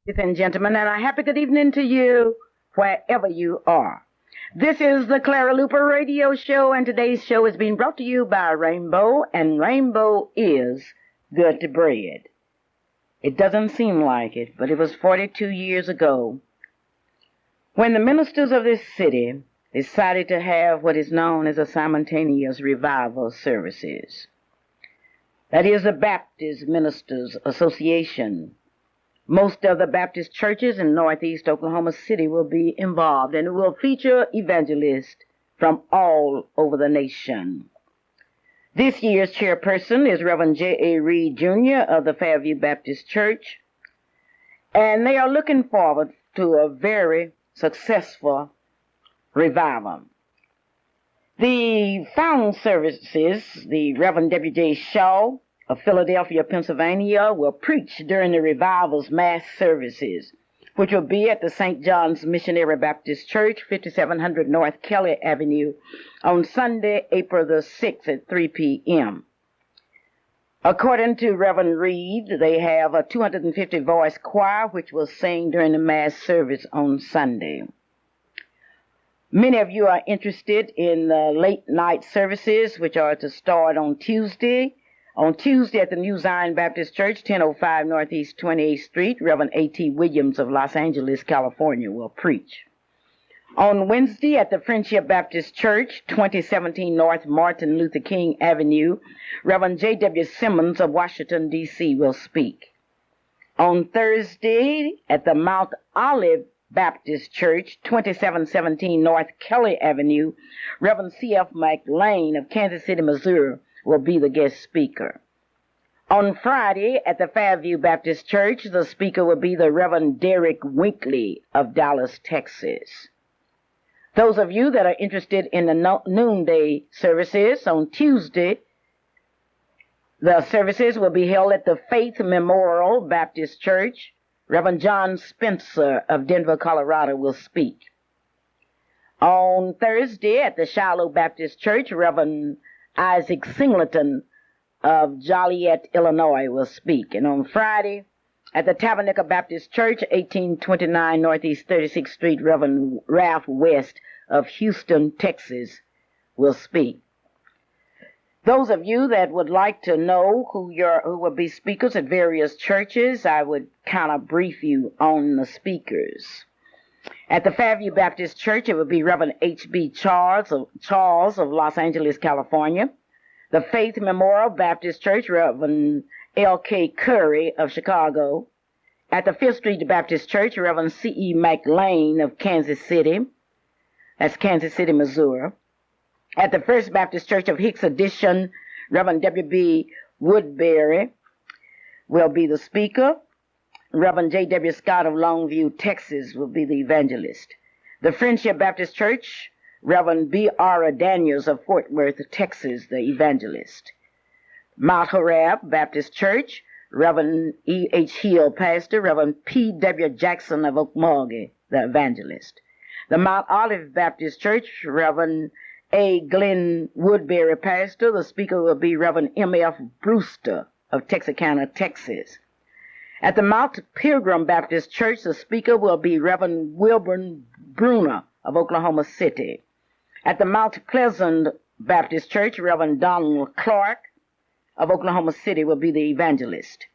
Ladies and gentlemen, and a happy good evening to you wherever you are. This is the Clara Luper radio show, and today's show is being brought to you by Rainbow, and Rainbow is good bread. It doesn't seem like it, but it was 42 years ago when the ministers of this city decided to have what is known as a simultaneous revival services. That is the Baptist Ministers Association. Most of the Baptist churches in northeast Oklahoma City will be involved, and it will feature evangelists from all over the nation. This year's chairperson is Reverend J.A. Reed, Jr. of the Fairview Baptist Church, and they are looking forward to a very successful revival. The found services, the Reverend W.J. Shaw of Philadelphia, Pennsylvania, will preach during the revival's mass services, which will be at the St. John's Missionary Baptist Church, 5700 North Kelly Avenue, on Sunday, April the 6th at 3 p.m. According to Reverend Reed, they have a 250-voice choir which will sing during the mass service on Sunday. Many of you are interested in the late night services, which are to start on Tuesday. On Tuesday at the New Zion Baptist Church, 1005 Northeast 28th Street, Reverend A.T. Williams of Los Angeles, California, will preach. On Wednesday at the Friendship Baptist Church, 2017 North Martin Luther King Avenue, Reverend J.W. Simmons of Washington, D.C. will speak. On Thursday at the Mount Olive Baptist Church, 2717 North Kelly Avenue, Reverend C.F. McLean of Kansas City, Missouri, will be the guest speaker. On Friday at the Fairview Baptist Church, the speaker will be the Reverend Derek Winkley of Dallas, Texas. Those of you that are interested in the noonday services on Tuesday, the services will be held at the Faith Memorial Baptist Church. Reverend John Spencer of Denver, Colorado will speak. On Thursday at the Shiloh Baptist Church, Reverend Isaac Singleton of Joliet, Illinois will speak. And on Friday at the Tabernacle Baptist Church, 1829 Northeast 36th Street, Reverend Ralph West of Houston, Texas will speak. Those of you that would like to know who will be speakers at various churches, I would kind of brief you on the speakers. At the Fairview Baptist Church, it will be Reverend H.B. Charles of Los Angeles, California. The Faith Memorial Baptist Church, Reverend L.K. Curry of Chicago. At the Fifth Street Baptist Church, Reverend C.E. McLean of Kansas City. That's Kansas City, Missouri. At the First Baptist Church of Hicks Addition, Reverend W.B. Woodbury will be the speaker. Reverend J.W. Scott of Longview, Texas will be the evangelist. The Friendship Baptist Church, Reverend B.R. Daniels of Fort Worth, Texas, the evangelist. Mount Horeb Baptist Church, Reverend E.H. Hill, pastor. Reverend P.W. Jackson of Okmulgee, the evangelist. The Mount Olive Baptist Church, Reverend A. Glenn Woodbury, pastor. The speaker will be Reverend M.F. Brewster of Texarkana, Texas. At the Mount Pilgrim Baptist Church, the speaker will be Reverend Wilburn Bruner of Oklahoma City. At the Mount Pleasant Baptist Church, Reverend Donald Clark of Oklahoma City will be the evangelist.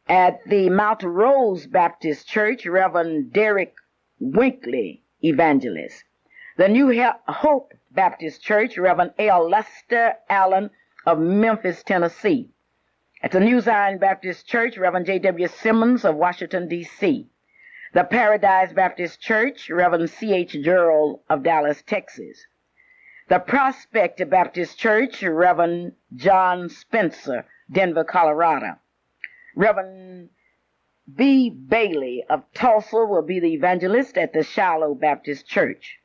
At the Mount Rose Baptist Church, Reverend Derek Winkley, evangelist. The New Hope Baptist Church, Reverend L. Lester Allen of Memphis, Tennessee. At the New Zion Baptist Church, Reverend J.W. Simmons of Washington, D.C. The Paradise Baptist Church, Reverend C.H. Gerald of Dallas, Texas. The Prospect Baptist Church, Reverend John Spencer, Denver, Colorado. Reverend B. Bailey of Tulsa will be the evangelist at the Shiloh Baptist Church.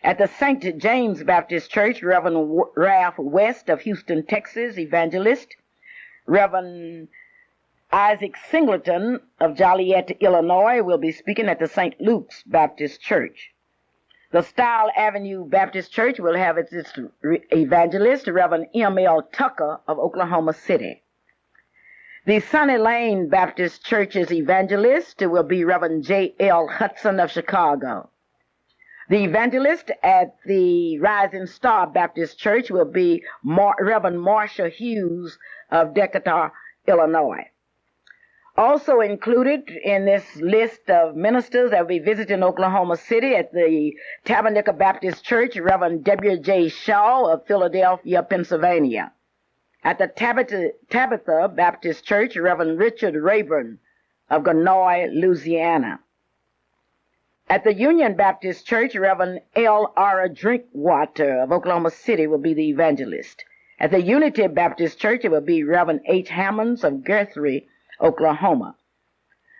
At the St. James Baptist Church, Reverend Ralph West of Houston, Texas, evangelist. Reverend Isaac Singleton of Joliet, Illinois, will be speaking at the St. Luke's Baptist Church. The Stile Avenue Baptist Church will have its evangelist, Reverend M.L. Tucker of Oklahoma City. The Sunny Lane Baptist Church's evangelist will be Reverend J.L. Hudson of Chicago. The evangelist at the Rising Star Baptist Church will be Reverend Marshall Hughes of Decatur, Illinois. Also included in this list of ministers that will be visiting Oklahoma City at the Tabernacle Baptist Church, Reverend W.J. Shaw of Philadelphia, Pennsylvania. At the Tabitha Baptist Church, Reverend Richard Rayburn of Gonoy, Louisiana. At the Union Baptist Church, Reverend L. R. Drinkwater of Oklahoma City will be the evangelist. At the Unity Baptist Church, it will be Reverend H. Hammonds of Guthrie, Oklahoma.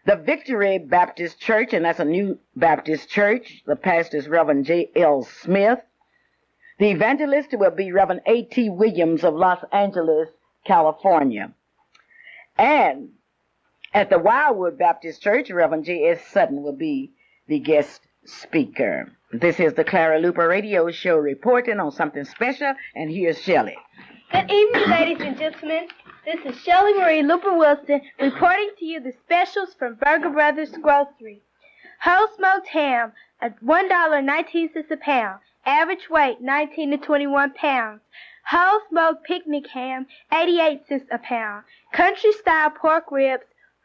The Victory Baptist Church, and that's a new Baptist church, the pastor is Reverend J. L. Smith. The evangelist will be Reverend A.T. Williams of Los Angeles, California. And at the Wildwood Baptist Church, Reverend J.S. Sutton will be the guest speaker. This is the Clara Luper Radio Show reporting on something special, and here's Shelley. Good evening, ladies and gentlemen. This is Shelley Marie Luper Wilson reporting to you the specials from Burger Brothers Grocery. Whole smoked ham at $1.19 a pound. Average weight 19 to 21 pounds. Whole smoked picnic ham 88 cents a pound. Country style pork ribs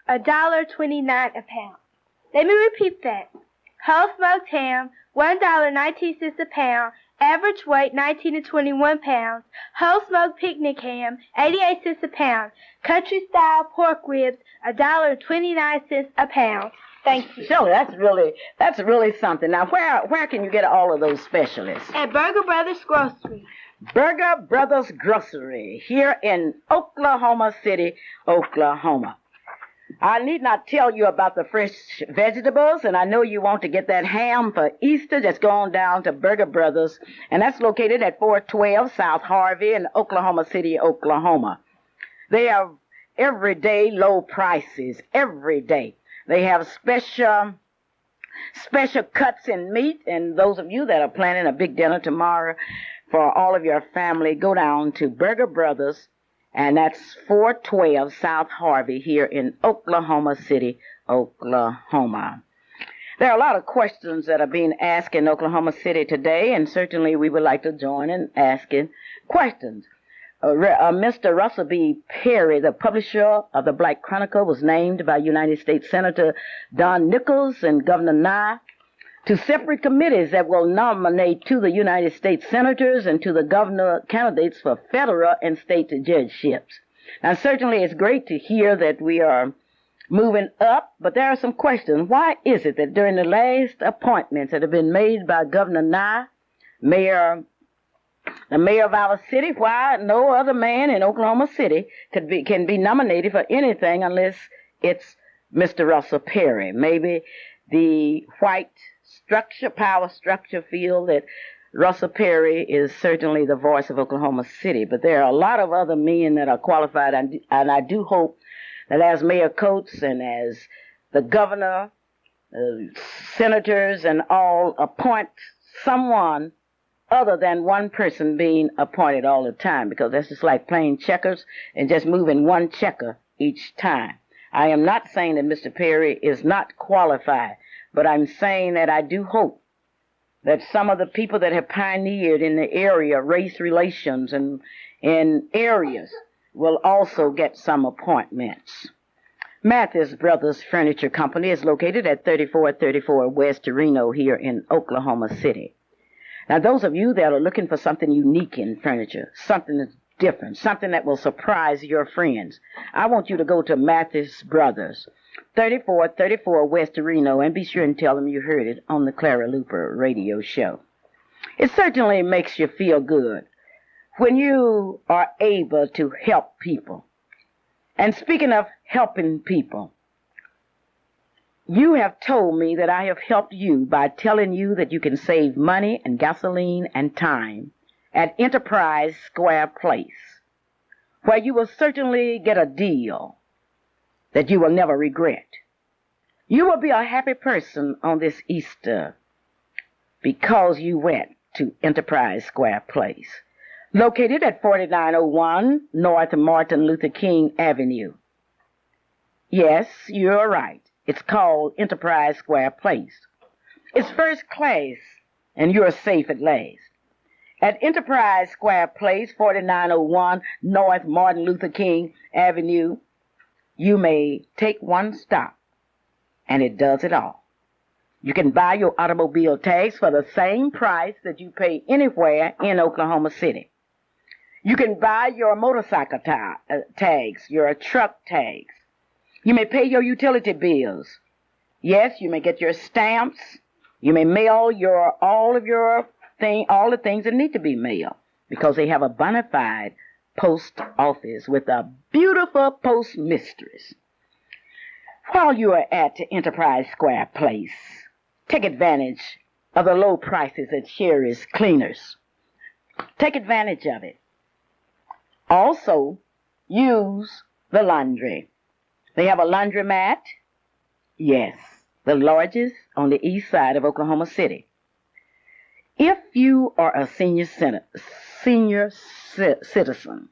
$1.29 a pound. Let me repeat that. Whole smoked ham $1.19 a pound. Average weight 19 to 21 pounds. Whole smoked picnic ham 88 cents a pound. Country style pork ribs $1.29 a pound. Thank you. Shelley, that's really something. Now, where can you get all of those specialists? At Burger Brothers Grocery. Burger Brothers Grocery here in Oklahoma City, Oklahoma. I need not tell you about the fresh vegetables, and I know you want to get that ham for Easter. Just go on down to Burger Brothers, and that's located at 412 South Harvey in Oklahoma City, Oklahoma. They have everyday low prices, every day. They have special cuts in meat, and those of you that are planning a big dinner tomorrow for all of your family, go down to Burger Brothers, and that's 412 South Harvey here in Oklahoma City, Oklahoma. There are a lot of questions that are being asked in Oklahoma City today, and certainly we would like to join in asking questions. Mr. Russell B. Perry, the publisher of the Black Chronicle, was named by United States Senator Don Nichols and Governor Nye to separate committees that will nominate to the United States senators and to the governor candidates for federal and state judgeships. Now, certainly it's great to hear that we are moving up, but there are some questions. Why is it that during the last appointments that have been made by Governor Nye, the mayor of our city, why no other man in Oklahoma City can be nominated for anything unless it's Mr. Russell Perry? Maybe the white power structure feel that Russell Perry is certainly the voice of Oklahoma City, but there are a lot of other men that are qualified, and I do hope that as Mayor Coates and as the governor, senators and all appoint someone other than one person being appointed all the time, because that's just like playing checkers and just moving one checker each time. I am not saying that Mr. Perry is not qualified, but I'm saying that I do hope that some of the people that have pioneered in the area, race relations and in areas, will also get some appointments. Mathis Brothers Furniture Company is located at 3434 West Reno here in Oklahoma City. Now, those of you that are looking for something unique in furniture, something that's different, something that will surprise your friends, I want you to go to Mathis Brothers, 3434 West Reno, and be sure and tell them you heard it on the Clara Luper Radio Show. It certainly makes you feel good when you are able to help people. And speaking of helping people, you have told me that I have helped you by telling you that you can save money and gasoline and time at Enterprise Square Place, where you will certainly get a deal that you will never regret. You will be a happy person on this Easter because you went to Enterprise Square Place, located at 4901 North Martin Luther King Avenue. Yes, you're right. It's called Enterprise Square Place. It's first class, and you're safe at last. At Enterprise Square Place, 4901 North Martin Luther King Avenue, you may take one stop, and it does it all. You can buy your automobile tags for the same price that you pay anywhere in Oklahoma City. You can buy your motorcycle tags, your truck tags. You may pay your utility bills. Yes, you may get your stamps. You may mail all the things that need to be mailed, because they have a bona fide post office with a beautiful postmistress. While you are at Enterprise Square Place, take advantage of the low prices at Sherry's Cleaners. Take advantage of it. Also, use the laundry. They have a laundromat. Yes, the largest on the east side of Oklahoma City. If you are a senior citizen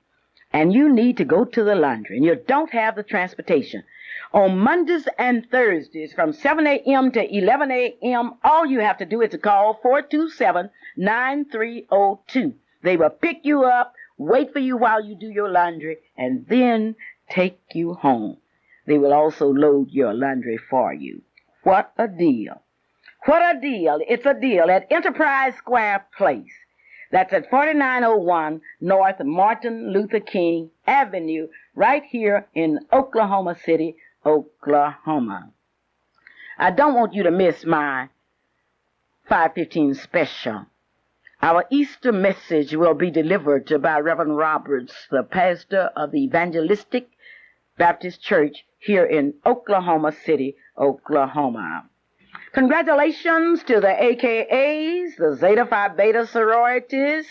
and you need to go to the laundry and you don't have the transportation, on Mondays and Thursdays from 7 a.m. to 11 a.m., all you have to do is to call 427-9302. They will pick you up, wait for you while you do your laundry, and then take you home. They will also load your laundry for you. What a deal. What a deal. It's a deal at Enterprise Square Place. That's at 4901 North Martin Luther King Avenue, right here in Oklahoma City, Oklahoma. I don't want you to miss my 515 special. Our Easter message will be delivered by Reverend Roberts, the pastor of the Evangelistic Baptist Church here in Oklahoma City, Oklahoma. Congratulations to the AKAs, the Zeta Phi Beta sorority,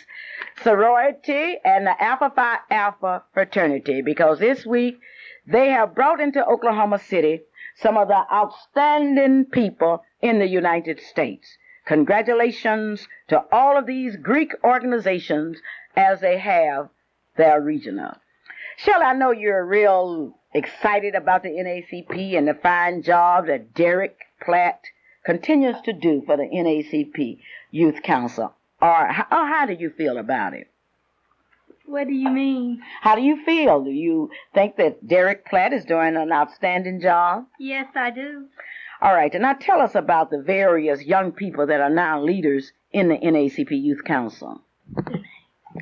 and the Alpha Phi Alpha fraternity, because this week they have brought into Oklahoma City some of the outstanding people in the United States. Congratulations to all of these Greek organizations as they have their regional. Shell, I know you're real excited about the NACP and the fine job that Derek Platt continues to do for the NACP Youth Council. Or how do you feel about it? What do you mean? How do you feel? Do you think that Derek Platt is doing an outstanding job? Yes, I do. All right, and now tell us about the various young people that are now leaders in the NACP Youth Council.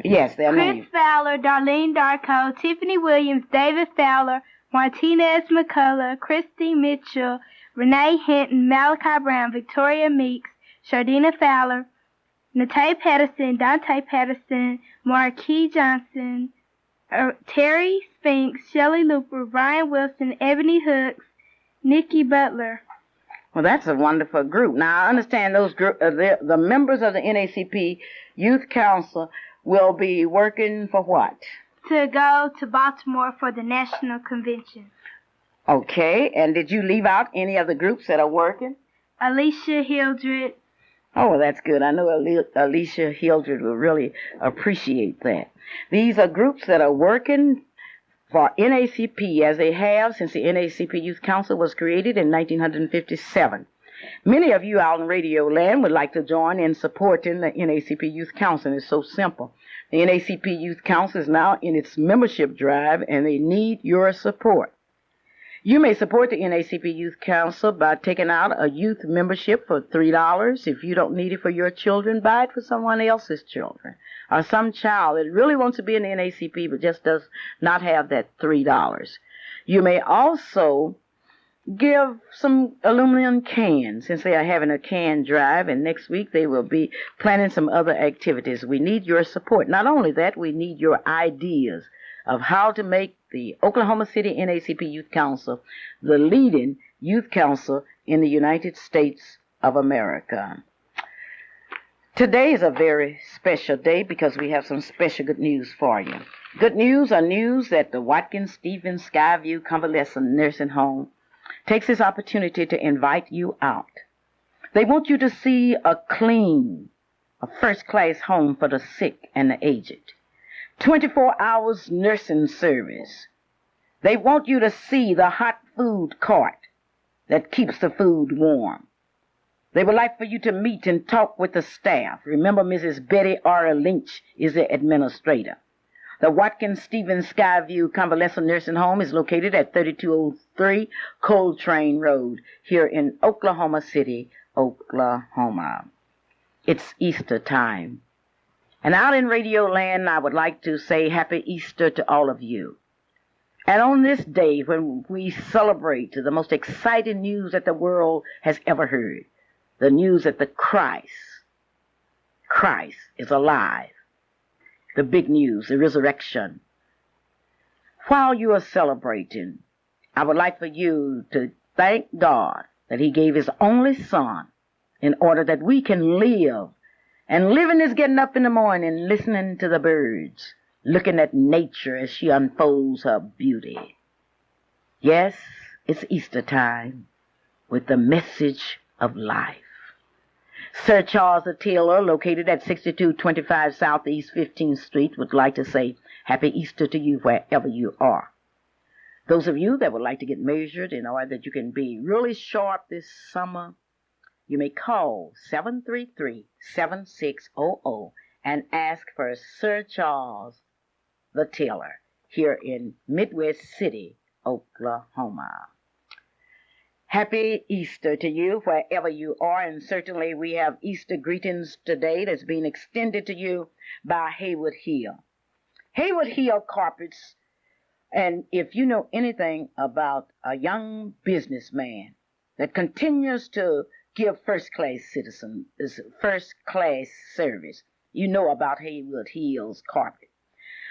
Yes, their names. Chris Fowler, Darlene Darko, Tiffany Williams, David Fowler, Martinez McCullough, Christine Mitchell, Renee Hinton, Malachi Brown, Victoria Meeks, Shardina Fowler, Natay Patterson, Dante Patterson, Marquis Johnson, Terry Spinks, Shelley Luper, Brian Wilson, Ebony Hooks, Nikki Butler. Well, that's a wonderful group. Now, I understand those the members of the NACP Youth Council will be working for what? To go to Baltimore for the National Convention. Okay, and did you leave out any of the groups that are working? Alicia Hildred. Oh, well, that's good. I know Alicia Hildred will really appreciate that. These are groups that are working for NACP, as they have since the NACP Youth Council was created in 1957. Many of you out in Radio Land would like to join in supporting the NACP Youth Council. It's so simple. The NACP Youth Council is now in its membership drive, and they need your support. You may support the NACP Youth Council by taking out a youth membership for $3. If you don't need it for your children, buy it for someone else's children, or some child that really wants to be in the NACP but just does not have that $3. You may also give some aluminum cans, since they are having a can drive, and next week they will be planning some other activities. We need your support. Not only that, we need your ideas of how to make the Oklahoma City NACP Youth Council the leading youth council in the United States of America. Today is a very special day because we have some special good news for you. Good news are news that the Watkins Stevens Skyview Convalescent Nursing Home takes this opportunity to invite you out. They want you to see a clean, a first-class home for the sick and the aged. 24 hours nursing service. They want you to see the hot food cart that keeps the food warm. They would like for you to meet and talk with the staff. Remember, Mrs. Betty R. Lynch is the administrator. The Watkins Stevens Skyview Convalescent Nursing Home is located at 3203 Coltrane Road here in Oklahoma City, Oklahoma. It's Easter time. And out in Radio Land, I would like to say Happy Easter to all of you. And on this day when we celebrate the most exciting news that the world has ever heard, the news that the Christ is alive, the big news, the resurrection. While you are celebrating, I would like for you to thank God that he gave his only son in order that we can live. And living is getting up in the morning, listening to the birds, looking at nature as she unfolds her beauty. Yes, it's Easter time with the message of life. Sir Charles the Tailor, located at 6225 Southeast 15th Street, would like to say Happy Easter to you wherever you are. Those of you that would like to get measured in order that you can be really sharp this summer, you may call 733-7600 and ask for Sir Charles the Tailor here in Midwest City, Oklahoma. Happy Easter to you wherever you are, and certainly we have Easter greetings today that's being extended to you by Haywood Hill. Haywood Hill Carpets, and if you know anything about a young businessman that continues to give first-class service, you know about Haywood Hill's Carpet.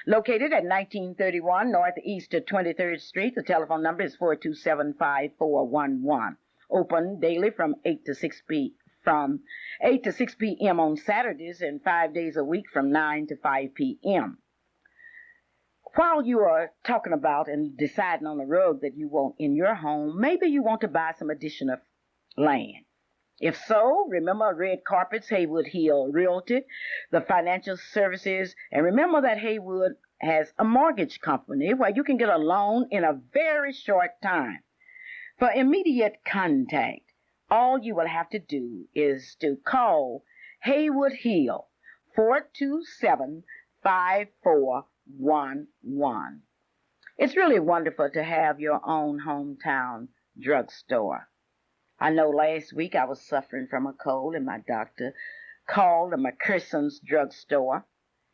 Located at 1931 Northeast 23rd Street, the telephone number is 427-5411. Open daily from 8 to 6 p.m. on Saturdays and 5 days a week from 9 to 5 p.m. While you are talking about and deciding on the rug that you want in your home, maybe you want to buy some additional land. If so, remember Red Carpets, Haywood Hill Realty, the financial services, and remember that Haywood has a mortgage company where you can get a loan in a very short time. For immediate contact, all you will have to do is to call Haywood Hill 427-5411. It's really wonderful to have your own hometown drugstore. I know last week I was suffering from a cold and my doctor called the McPherson's drugstore.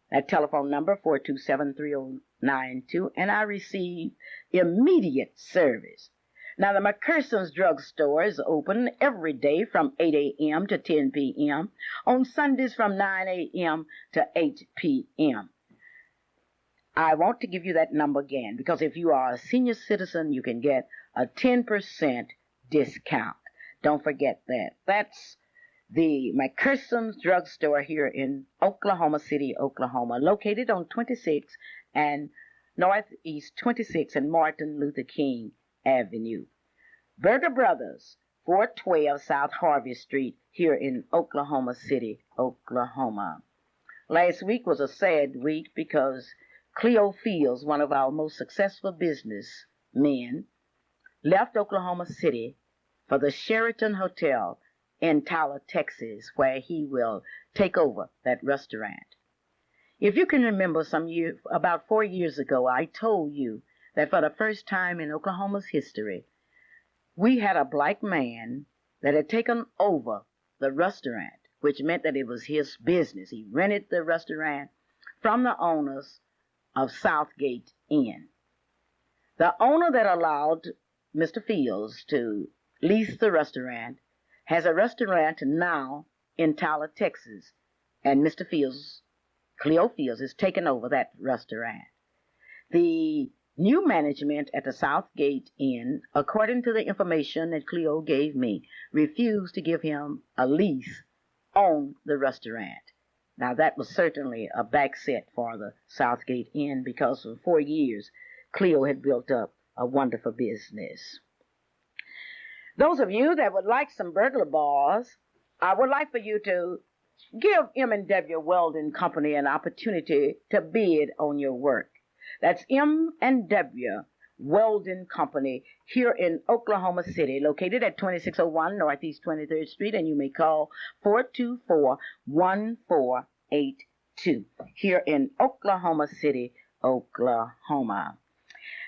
That telephone number 427-3092, and I received immediate service. Now the McPherson's drugstore is open every day from 8 a.m. to 10 p.m. on Sundays from 9 a.m. to 8 p.m. I want to give you that number again because if you are a senior citizen, you can get a 10% discount. Don't forget that. That's the McPherson's drugstore here in Oklahoma City, Oklahoma, located on 26 and Northeast 26 and Martin Luther King Avenue. Burger Brothers, 412 South Harvey Street here in Oklahoma City, Oklahoma. Last week was a sad week because Cleo Fields, one of our most successful businessmen, left Oklahoma City for the Sheraton Hotel in Tyler, Texas, where he will take over that restaurant. If you can remember about 4 years ago, I told you that for the first time in Oklahoma's history, we had a black man that had taken over the restaurant, which meant that it was his business. He rented the restaurant from the owners of Southgate Inn. The owner that allowed Mr. Fields to lease the restaurant has a restaurant now in Tyler, Texas, and Mr. Fields, Cleo Fields, is taking over that restaurant. The new management at the Southgate Inn, according to the information that Cleo gave me, refused to give him a lease on the restaurant. Now, that was certainly a backset for the Southgate Inn because for 4 years, Cleo had built up a wonderful business. Those of you that would like some burglar bars, I would like for you to give M&W Welding Company an opportunity to bid on your work. That's M&W Welding Company here in Oklahoma City, located at 2601 Northeast 23rd Street, and you may call 424-1482 here in Oklahoma City, Oklahoma.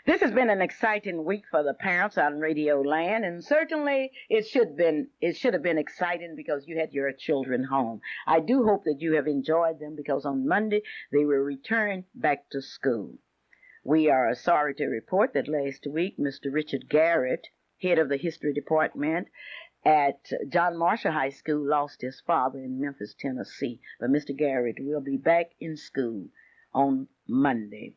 This has been an exciting week for the parents on Radio Land, and certainly it should have been exciting because you had your children home. I do hope that you have enjoyed them because on Monday they will return back to school. We are sorry to report that last week Mr. Richard Garrett, head of the history department at John Marshall High School, lost his father in Memphis, Tennessee. But Mr. Garrett will be back in school on Monday.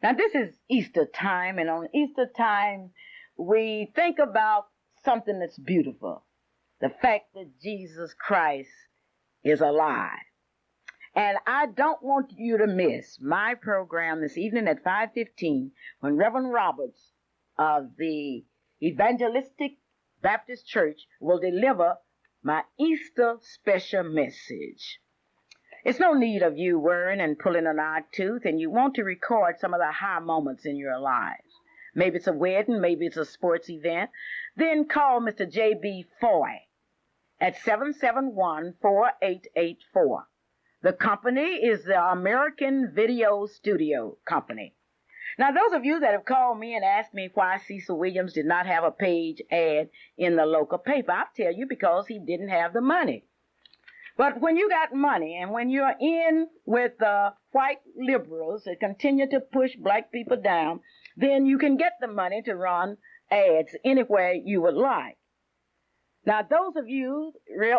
Now, this is Easter time, and on Easter time, we think about something that's beautiful. The fact that Jesus Christ is alive. And I don't want you to miss my program this evening at 5:15 when Reverend Roberts of the Evangelistic Baptist Church will deliver my Easter special message. It's no need of you worrying and pulling an odd tooth, and you want to record some of the high moments in your lives. Maybe it's a wedding, maybe it's a sports event. Then call Mr. J.B. Foy at 771-4884. The company is the American Video Studio Company. Now, those of you that have called me and asked me why Cecil Williams did not have a page ad in the local paper, I'll tell you because he didn't have the money. But when you got money and when you're in with the white liberals that continue to push black people down, then you can get the money to run ads anywhere you would like. Now, those of you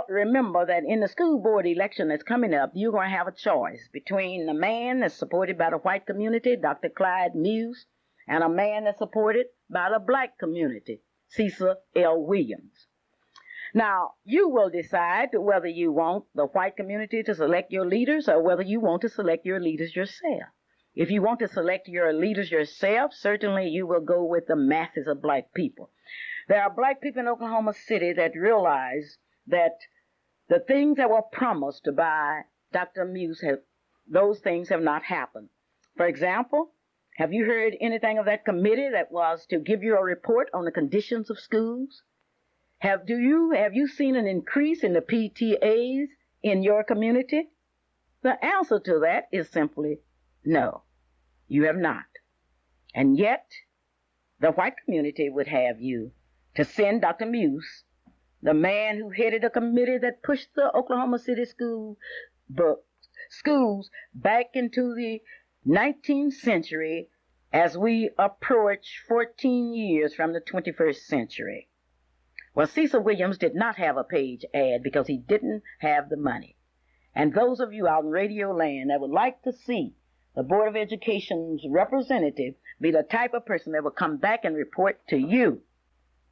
remember that in the school board election that's coming up, you're going to have a choice between a man that's supported by the white community, Dr. Clyde Muse, and a man that's supported by the black community, Cecil L. Williams. Now, you will decide whether you want the white community to select your leaders or whether you want to select your leaders yourself. If you want to select your leaders yourself, certainly you will go with the masses of black people. There are black people in Oklahoma City that realize that the things that were promised by Dr. Muse, those things have not happened. For example, have you heard anything of that committee that was to give you a report on the conditions of schools? Have you seen an increase in the PTAs in your community? The answer to that is simply no, you have not. And yet, the white community would have you to send Dr. Muse, the man who headed a committee that pushed the Oklahoma City schools back into the 19th century as we approach 14 years from the 21st century. Well, Cecil Williams did not have a page ad because he didn't have the money. And those of you out in Radio Land that would like to see the Board of Education's representative be the type of person that will come back and report to you.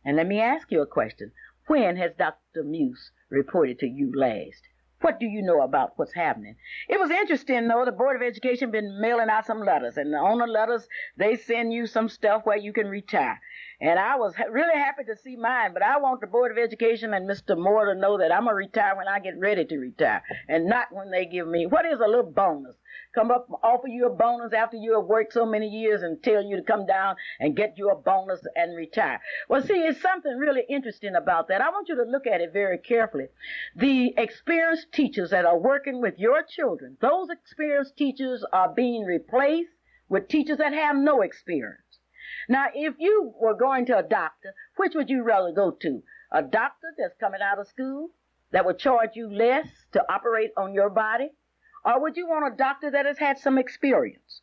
And let me ask you a question. When has Dr. Muse reported to you last? What do you know about what's happening? It was interesting, though. The Board of Education been mailing out some letters, and on the letters, they send you some stuff where you can retire. And I was really happy to see mine, but I want the Board of Education and Mr. Moore to know that I'm going to retire when I get ready to retire, and not when they give me, what is a little bonus? Come up, offer you a bonus after you have worked so many years and tell you to come down and get you a bonus and retire. Well, see, it's something really interesting about that. I want you to look at it very carefully. The experienced teachers that are working with your children, those experienced teachers are being replaced with teachers that have no experience. Now, if you were going to a doctor, which would you rather go to? A doctor that's coming out of school that would charge you less to operate on your body? Or would you want a doctor that has had some experience?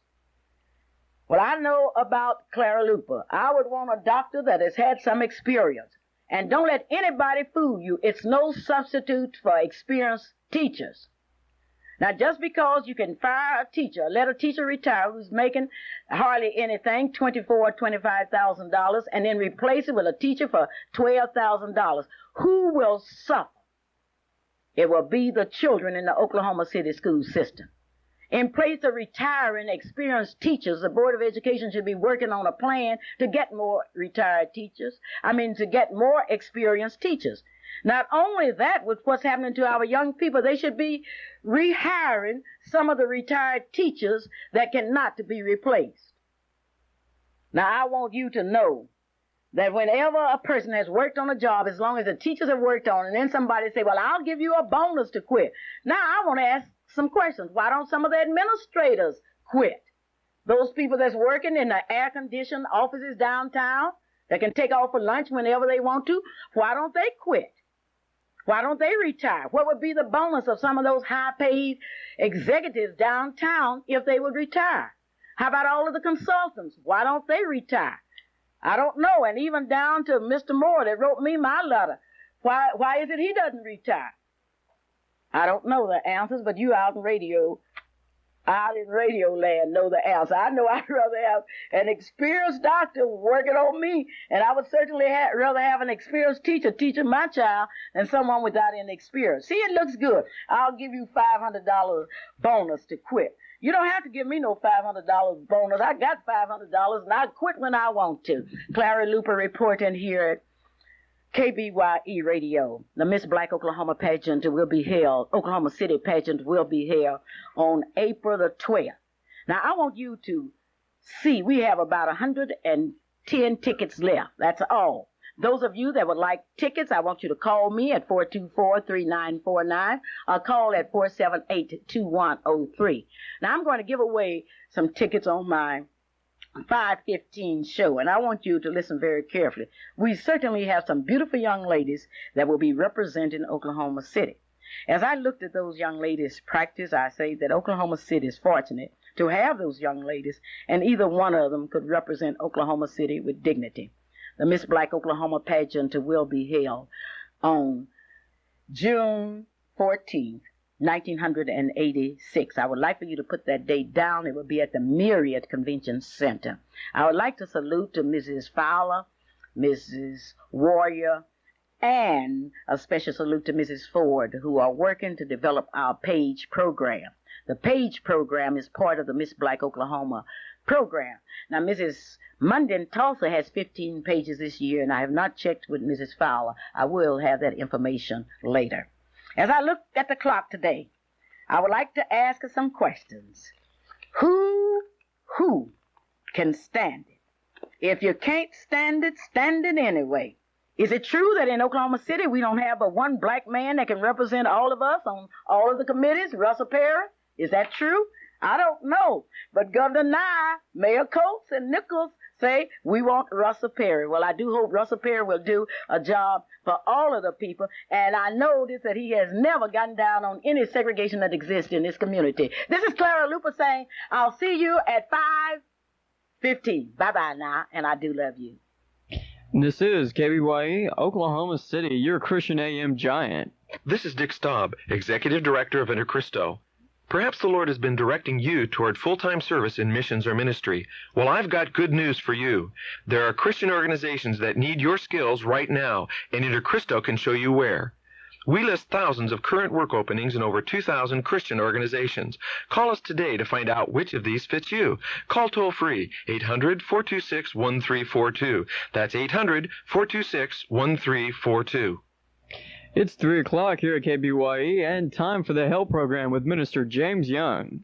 Well, I know about Clara Luper. I would want a doctor that has had some experience. And don't let anybody fool you. It's no substitute for experienced teachers. Now, just because you can fire a teacher, let a teacher retire who's making hardly anything, $24,000 or $25,000, and then replace it with a teacher for $12,000, who will suffer? It will be the children in the Oklahoma City school system. In place of retiring experienced teachers, the Board of Education should be working on a plan to get more retired teachers. To get more experienced teachers. Not only that, with what's happening to our young people, they should be rehiring some of the retired teachers that cannot be replaced. Now, I want you to know that whenever a person has worked on a job, as long as the teachers have worked on it, and then somebody say, well, I'll give you a bonus to quit. Now, I want to ask some questions. Why don't some of the administrators quit? Those people that's working in the air-conditioned offices downtown that can take off for lunch whenever they want to, why don't they quit? Why don't they retire? What would be the bonus of some of those high-paid executives downtown if they would retire? How about all of the consultants? Why don't they retire? I don't know. And even down to Mr. Moore that wrote me my letter. Why is it he doesn't retire? I don't know the answers, but you out in radio land know the answer. I know I'd rather have an experienced doctor working on me, and I would certainly rather have an experienced teacher teaching my child than someone without any experience. See, it looks good. I'll give you $500 bonus to quit. You don't have to give me no $500 bonus. I got $500, and I quit when I want to. Clara Luper reporting here at KBYE Radio. The Miss Black Oklahoma pageant will be held, Oklahoma City pageant will be held on April the 12th. Now, I want you to see, we have about 110 tickets left. That's all. Those of you that would like tickets, I want you to call me at 424-3949 or call at 478-2103. Now, I'm going to give away some tickets on my 5:15 show, and I want you to listen very carefully. We certainly have some beautiful young ladies that will be representing Oklahoma City. As I looked at those young ladies practice, I say that Oklahoma City is fortunate to have those young ladies, and either one of them could represent Oklahoma City with dignity. The Miss Black Oklahoma pageant will be held on June 14th, 1986. I would like for you to put that date down. It will be at the Myriad Convention Center. I would like to salute to Mrs. Fowler, Mrs. Warrior, and a special salute to Mrs. Ford, who are working to develop our PAGE program. The PAGE program is part of the Miss Black Oklahoma program. Now, Mrs. Munden Tulsa has 15 pages this year, and I have not checked with Mrs. Fowler. I will have that information later. As I look at the clock today, I would like to ask her some questions. Who can stand it? If you can't stand it anyway. Is it true that in Oklahoma City we don't have but one black man that can represent all of us on all of the committees, Russell Perry? Is that true? I don't know. But Governor Nye, Mayor Coates, and Nichols say we want Russell Perry. Well, I do hope Russell Perry will do a job for all of the people. And I notice that he has never gotten down on any segregation that exists in this community. This is Clara Luper saying, I'll see you at 5:15. Bye-bye now, and I do love you. This is KBYE, Oklahoma City, your Christian AM giant. This is Dick Staub, Executive Director of InterChristo. Perhaps the Lord has been directing you toward full-time service in missions or ministry. Well, I've got good news for you. There are Christian organizations that need your skills right now, and InterChristo can show you where. We list thousands of current work openings in over 2,000 Christian organizations. Call us today to find out which of these fits you. Call toll-free, 800-426-1342. That's 800-426-1342. It's 3 o'clock here at KBYE, and time for the Help Program with Minister James Young.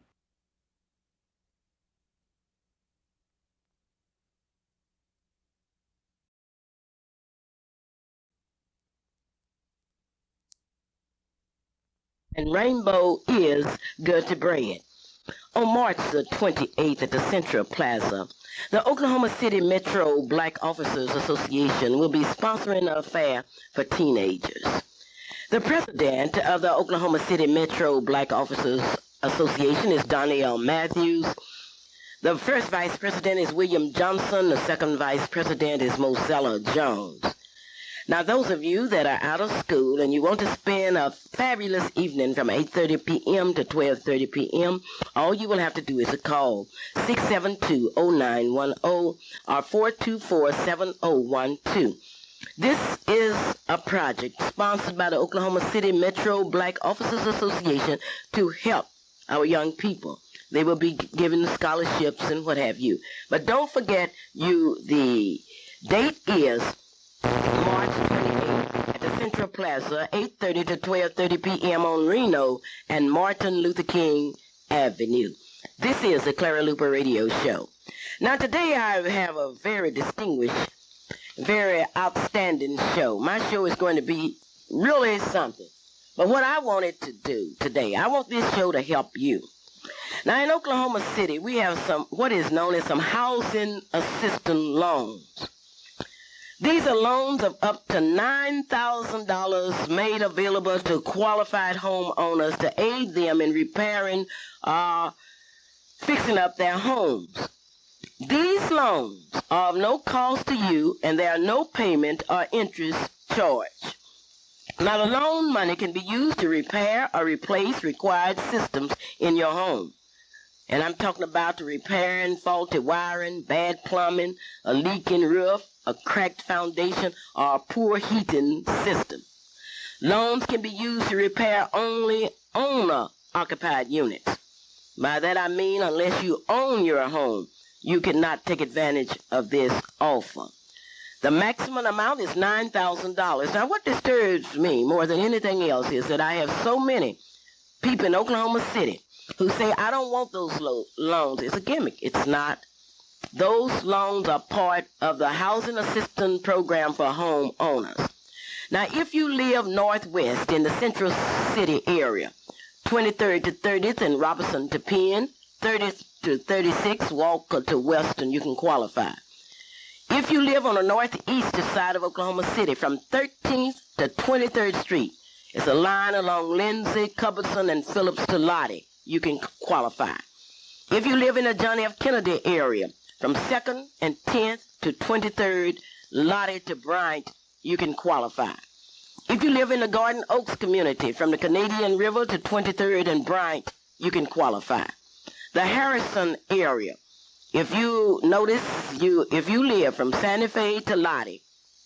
And Rainbow is good to bread. On March the 28th at the Central Plaza, the Oklahoma City Metro Black Officers Association will be sponsoring an affair for teenagers. The president of the Oklahoma City Metro Black Officers Association is Donnell Matthews. The first vice president is William Johnson. The second vice president is Mosella Jones. Now, those of you that are out of school and you want to spend a fabulous evening from 8:30 p.m. to 12:30 p.m., all you will have to do is to call 672-0910 or 424-7012. This is a project sponsored by the Oklahoma City Metro Black Officers Association to help our young people. They will be given scholarships and what have you. But don't forget, the date is March 28th at the Central Plaza, 8:30 to 12:30 p.m. on Reno and Martin Luther King Avenue. This is the Clara Luper Radio Show. Now, today I have a very distinguished, very outstanding show. My show is going to be really something. But what I wanted to do today, I want this show to help you. Now, in Oklahoma City, we have what is known as some housing assistance loans. These are loans of up to $9,000 made available to qualified homeowners to aid them in repairing or fixing up their homes. These loans are of no cost to you, and there are no payment or interest charged. Now, the loan money can be used to repair or replace required systems in your home. And I'm talking about the repairing faulty wiring, bad plumbing, a leaking roof, a cracked foundation, or a poor heating system. Loans can be used to repair only owner-occupied units. By that I mean unless you own your home, you cannot take advantage of this offer. The maximum amount is $9,000. Now, what disturbs me more than anything else is that I have so many people in Oklahoma City who say, I don't want those loans. It's a gimmick. It's not. Those loans are part of the Housing Assistance Program for homeowners. Now, if you live northwest in the Central City area, 23rd to 30th and Robertson to Penn, 30th to 36th, Walker to Western, you can qualify. If you live on the northeastern side of Oklahoma City, from 13th to 23rd Street, it's a line along Lindsay, Culbertson, and Phillips to Lottie, you can qualify. If you live in the John F. Kennedy area, from 2nd and 10th to 23rd, Lottie to Bryant, you can qualify. If you live in the Garden Oaks community, from the Canadian River to 23rd and Bryant, you can qualify. The Harrison area, if you live from Santa Fe to Lottie,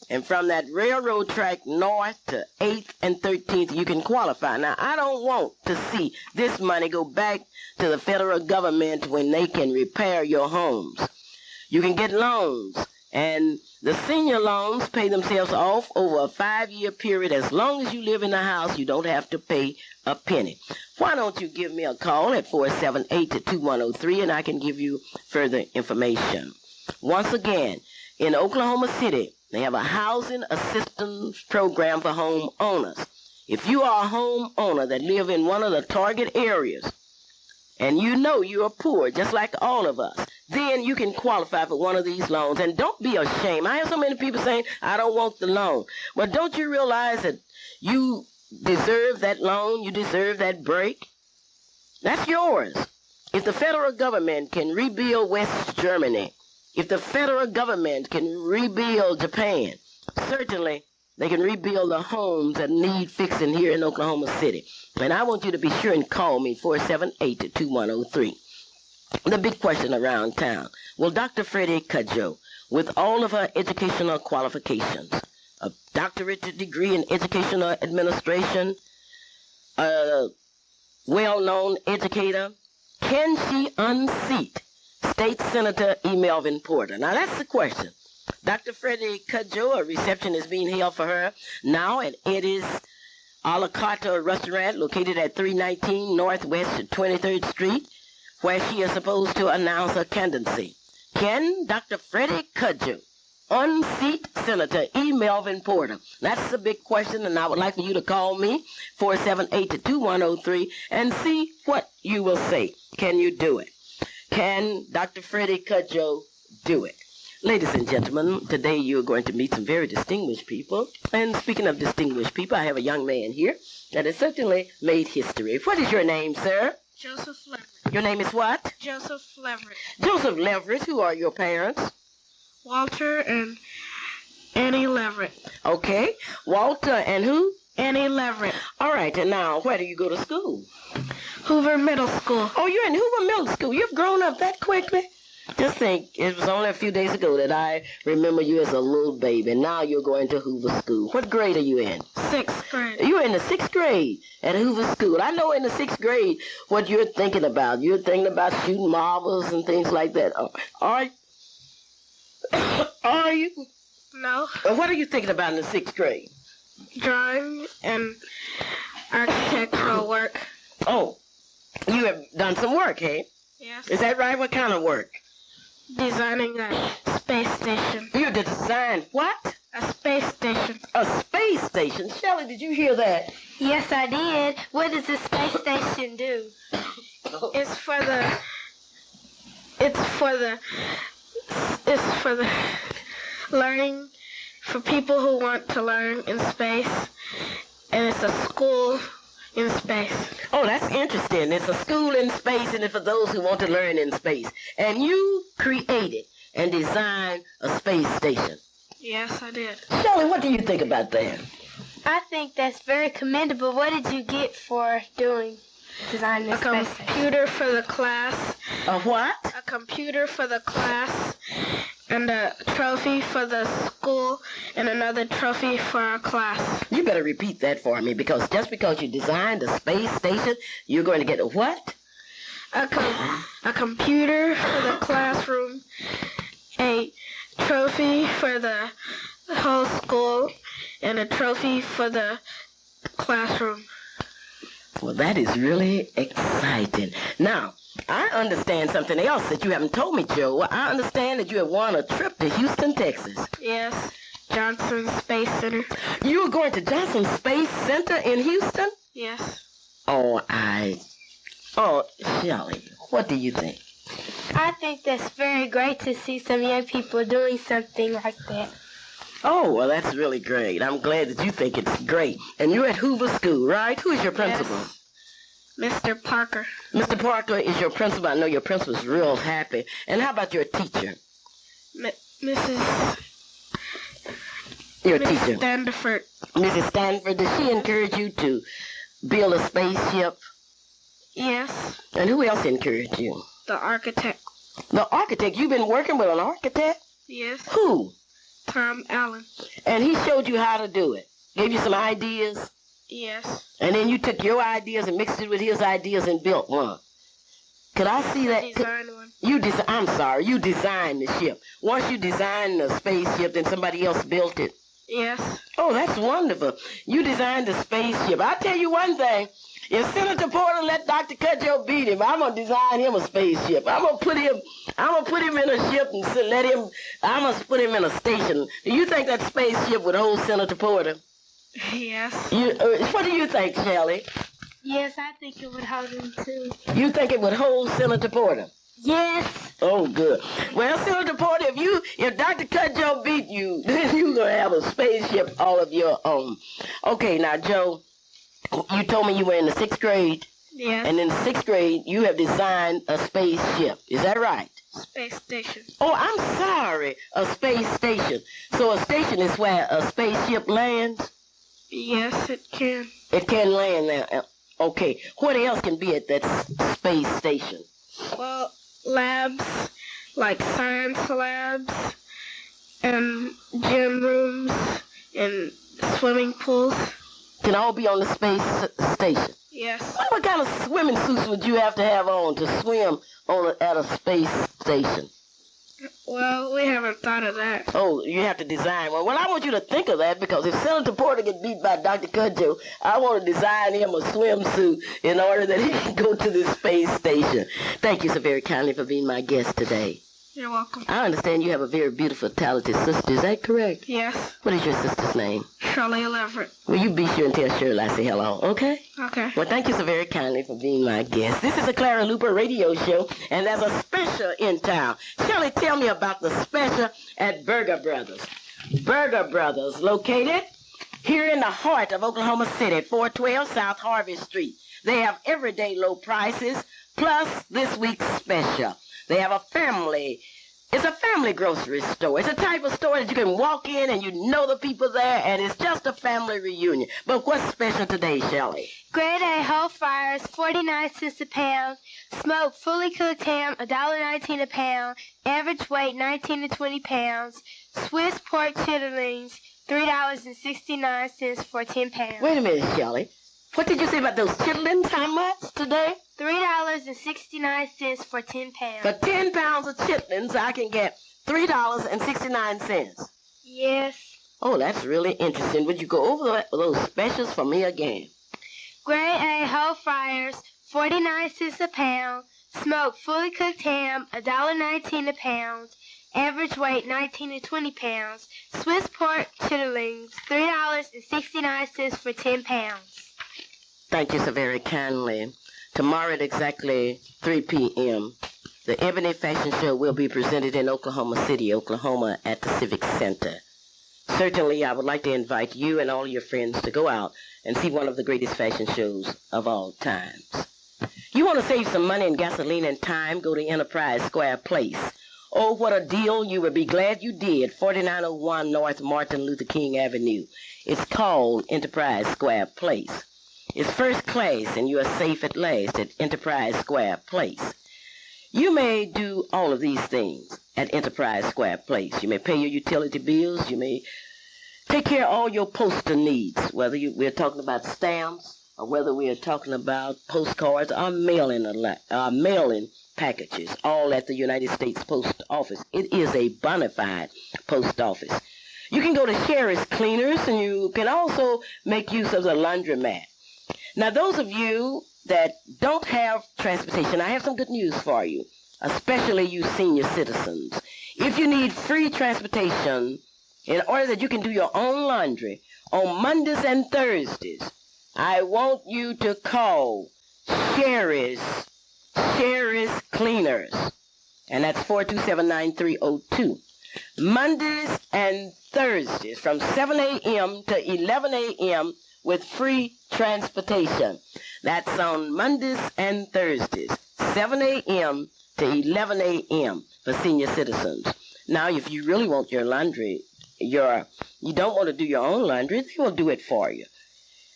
and from that railroad track north to 8th and 13th, you can qualify. Now, I don't want to see this money go back to the federal government when they can repair your homes. You can get loans, and the senior loans pay themselves off over a 5-year period. As long as you live in the house, you don't have to pay a penny. Why don't you give me a call at 478-2103, and I can give you further information. Once again, in Oklahoma City, they have a housing assistance program for homeowners. If you are a homeowner that live in one of the target areas, and you know you are poor, just like all of us, then you can qualify for one of these loans. And don't be ashamed. I have so many people saying, I don't want the loan. Well, don't you realize that you deserve that loan? You deserve that break? That's yours. If the federal government can rebuild West Germany, if the federal government can rebuild Japan, certainly they can rebuild the homes that need fixing here in Oklahoma City. And I want you to be sure and call me, 478-2103. The big question around town, will Dr. Freddie Cudjoe, with all of her educational qualifications, a doctorate degree in educational administration, a well-known educator, can she unseat State Senator E. Melvin Porter? Now, that's the question. Dr. Freddie Cudjoe, a reception is being held for her now at Eddie's a la carte restaurant located at 319 Northwest 23rd Street, where she is supposed to announce her candidacy. Can Dr. Freddie Cudjoe unseat Senator E. Melvin Porter? That's the big question, and I would like for you to call me, 478-2103, and see what you will say. Can you do it? Can Dr. Freddie Cudjoe do it? Ladies and gentlemen, today you're going to meet some very distinguished people. And speaking of distinguished people, I have a young man here that has certainly made history. What is your name, sir? Joseph Leverett. Your name is what? Joseph Leverett. Joseph Leverett. Who are your parents? Walter and Annie Leverett. Okay. Walter and who? Annie Leverett. All right. And now, where do you go to school? Hoover Middle School. Oh, you're in Hoover Middle School. You've grown up that quickly? Just think, it was only a few days ago that I remember you as a little baby. Now you're going to Hoover School. What grade are you in? 6th grade. You're in the 6th grade at Hoover School. I know in the 6th grade what you're thinking about. You're thinking about shooting marbles and things like that. Are you? No. What are you thinking about in the 6th grade? Drawing and architectural work. Oh, you have done some work, hey? Yes. Is that right? What kind of work? Designing a space station. You designed what? A space station. A space station? Shelley, did you hear that? Yes, I did. What does the space station do? It's for the learning, for people who want to learn in space, and it's a school in space. Oh, that's interesting. It's a school in space, and it's for those who want to learn in space. And you created and designed a space station. Yes, I did. Shelley, what do you think about that? I think that's very commendable. What did you get for designing this space station? A computer for the class. A what? A computer for the class, and a trophy for the school, and another trophy for our class. You better repeat that for me, because just because you designed a space station, you're going to get a what? A computer for the classroom, a trophy for the whole school, and a trophy for the classroom. Well, that is really exciting. Now, I understand something else that you haven't told me, Joe. I understand that you have won a trip to Houston, Texas. Yes, Johnson Space Center. You were going to Johnson Space Center in Houston? Yes. Oh, Shelley, what do you think? I think that's very great to see some young people doing something like that. Oh, well, that's really great. I'm glad that you think it's great. And you're at Hoover School, right? Who is your principal? Yes. Mr. Parker. Mr. Parker is your principal. I know your principal's real happy. And how about your teacher? Mrs. Your Mrs. teacher. Stanford. Mrs. Stanford, did she encourage you to build a spaceship? Yes. And who else encouraged you? The architect. The architect? You've been working with an architect? Yes. Who? Tom Allen. And he showed you how to do it? Gave you some ideas? Yes. And then you took your ideas and mixed it with his ideas and built one. Could I see that? Designed one. You designed the ship. Once you designed the spaceship, then somebody else built it. Yes. Oh, that's wonderful. You designed the spaceship. I'll tell you one thing. If Senator Porter let Dr. Cudjoe beat him, I'm gonna design him a spaceship. I'm gonna put him in a ship and I'm gonna put him in a station. Do you think that spaceship would hold Senator Porter? Yes. What do you think, Shelley? Yes, I think it would hold him too. You think it would hold Senator Porter? Yes. Oh, good. Well, Senator Porter, if Dr. Cudjoe beat you, then you're going to have a spaceship all of your own. Okay, now, Joe, you told me you were in the 6th grade. Yes. And in the 6th grade, you have designed a spaceship. Is that right? Space station. Oh, I'm sorry. A space station. So a station is where a spaceship lands? Yes, it can. It can land there. Okay. What else can be at that space station? Well, labs, like science labs, and gym rooms, and swimming pools. Can all be on the space station? Yes. What kind of swimming suits would you have to have on to swim at a space station? Well, we haven't thought of that. Oh, you have to design one. Well, I want you to think of that, because if Senator Porter gets beat by Dr. Cudjoe, I want to design him a swimsuit in order that he can go to the space station. Thank you so very kindly for being my guest today. You're welcome. I understand you have a very beautiful, talented sister. Is that correct? Yes. What is your sister's name? Shirley Leverett. Will you be sure and tell Shirley I say hello, okay? Okay. Well, thank you so very kindly for being my guest. This is the Clara Luper radio show, and there's a special in town. Shirley, tell me about the special at Burger Brothers. Burger Brothers, located here in the heart of Oklahoma City, 412 South Harvey Street. They have everyday low prices, plus this week's special. They have it's a family grocery store. It's a type of store that you can walk in and you know the people there, and it's just a family reunion. But what's special today, Shelley? Grade A whole fryers, 49 cents a pound. Smoked fully cooked ham, $1.19 a pound. Average weight, 19 to 20 pounds. Swiss pork chitterlings, $3.69 for 10 pounds. Wait a minute, Shelley. What did you say about those chitlins? How much today? $3.69 for 10 pounds. For 10 pounds of chitlins, I can get $3.69. Yes. Oh, that's really interesting. Would you go over those specials for me again? Grade A whole fryers, 49 cents a pound. Smoked fully cooked ham, $1.19 a pound. Average weight, 19 to 20 pounds. Swiss pork chitterlings, $3.69 for 10 pounds. Thank you so very kindly. Tomorrow at exactly 3 p.m., the Ebony Fashion Show will be presented in Oklahoma City, Oklahoma at the Civic Center. Certainly, I would like to invite you and all your friends to go out and see one of the greatest fashion shows of all times. You want to save some money and gasoline and time? Go to Enterprise Square Place. Oh, what a deal. You would be glad you did. 4901 North Martin Luther King Avenue. It's called Enterprise Square Place. It's first class, and you are safe at last at Enterprise Square Place. You may do all of these things at Enterprise Square Place. You may pay your utility bills. You may take care of all your postal needs, whether we're talking about stamps or whether we are talking about postcards or mailing packages, all at the United States Post Office. It is a bona fide post office. You can go to Sherry's Cleaners, and you can also make use of the laundromat. Now, those of you that don't have transportation, I have some good news for you, especially you senior citizens. If you need free transportation in order that you can do your own laundry on Mondays and Thursdays, I want you to call Sherry's Cleaners, and that's 427-9302. Mondays and Thursdays from 7 a.m. to 11 a.m. with free transportation. That's on Mondays and Thursdays, 7 a.m. to 11 a.m. for senior citizens. Now, if you really want your laundry, you don't want to do your own laundry, they will do it for you.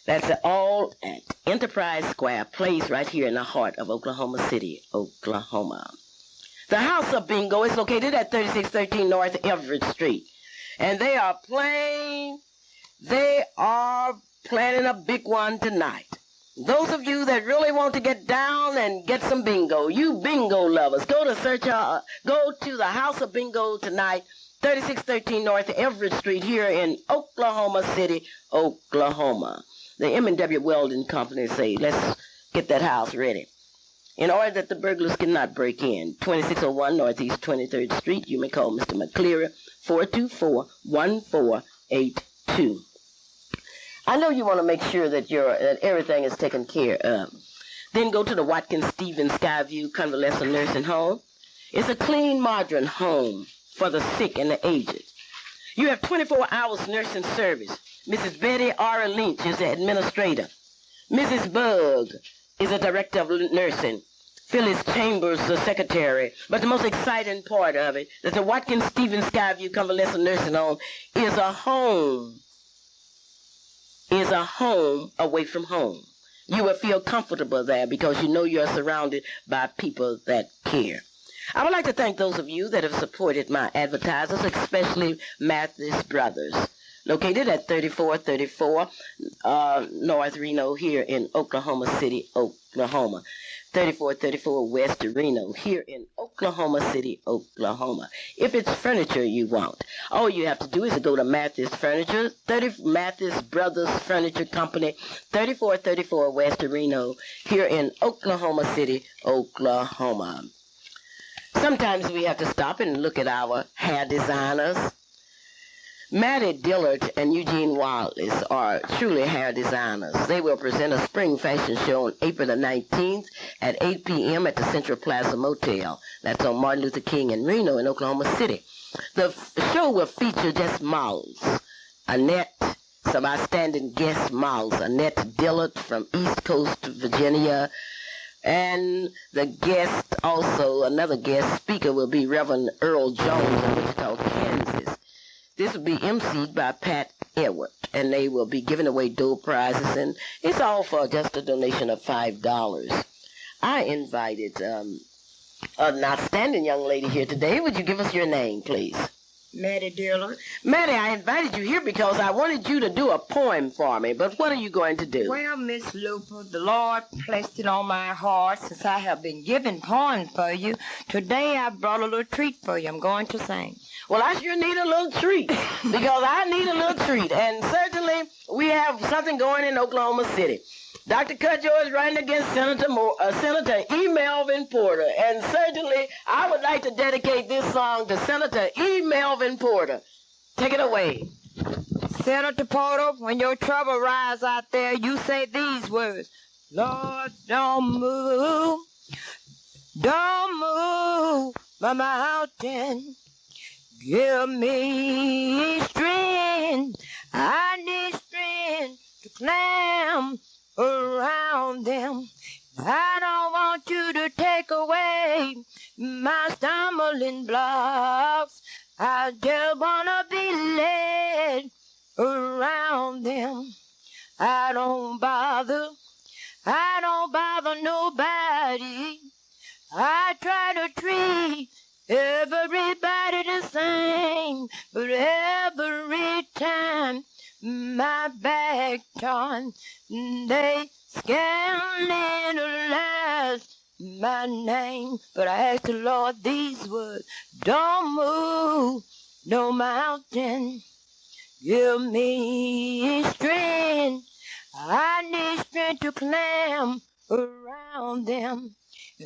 That's all at Enterprise Square Place right here in the heart of Oklahoma City, Oklahoma. The House of Bingo is located at 3613 North Everett Street. And they are planning a big one tonight. Those of you that really want to get down and get some bingo, you bingo lovers, go to the House of Bingo tonight, 3613 North Everett Street here in Oklahoma City, Oklahoma. The M&W Welding Company say, let's get that house ready. In order that the burglars cannot break in, 2601 Northeast 23rd Street, you may call Mr. McCleary, 424-1482. I know you want to make sure that everything is taken care of. Then go to the Watkins Stevens Skyview Convalescent Nursing Home. It's a clean, modern home for the sick and the aged. You have 24 hours nursing service. Mrs. Betty R. Lynch is the administrator. Mrs. Bug is the director of nursing. Phyllis Chambers, the secretary. But the most exciting part of it is the Watkins Stevens Skyview Convalescent Nursing Home is a home away from home. You will feel comfortable there because you know you're surrounded by people that care. I would like to thank those of you that have supported my advertisers, especially Mathis Brothers, located at 3434 North Reno here in Oklahoma City, Oklahoma. 3434 West Reno here in Oklahoma City, Oklahoma. If it's furniture you want, all you have to do is go to Mathis Furniture, Mathis Brothers Furniture Company, 3434 West Reno here in Oklahoma City, Oklahoma. Sometimes we have to stop and look at our hair designers. Maddie Dillard and Eugene Wallace are truly hair designers. They will present a spring fashion show on April the 19th at 8 p.m. at the Central Plaza Motel. That's on Martin Luther King in Reno in Oklahoma City. The show will feature just models. Some outstanding guest models. Annette Dillard from East Coast, Virginia. And the guest also, another guest speaker will be Reverend Earl Jones of Wichita, Kansas. This will be emceed by Pat Edward, and they will be giving away door prizes, and it's all for just a donation of $5. I invited an outstanding young lady here today. Would you give us your name, please? Maddie Dillard. Maddie, I invited you here because I wanted you to do a poem for me, but what are you going to do? Well, Miss Luper, the Lord placed it on my heart since I have been giving poems for you. Today I brought a little treat for you. I'm going to sing. Well, I sure need a little treat because I need a little treat, and certainly we have something going in Oklahoma City. Dr. Cudjoe is running against Senator E. Melvin Porter. And certainly, I would like to dedicate this song to Senator E. Melvin Porter. Take it away. Senator Porter, when your trouble rise out there, you say these words. Lord, don't move my mountain. Give me strength. I need strength to climb around them. I don't want you to take away my stumbling blocks. I just wanna be led around them. I don't bother nobody. I try to treat everybody the same, but every time my back turned, they scandalize my name. But I ask the Lord these words, don't move no mountain. Give me strength. I need strength to climb around them.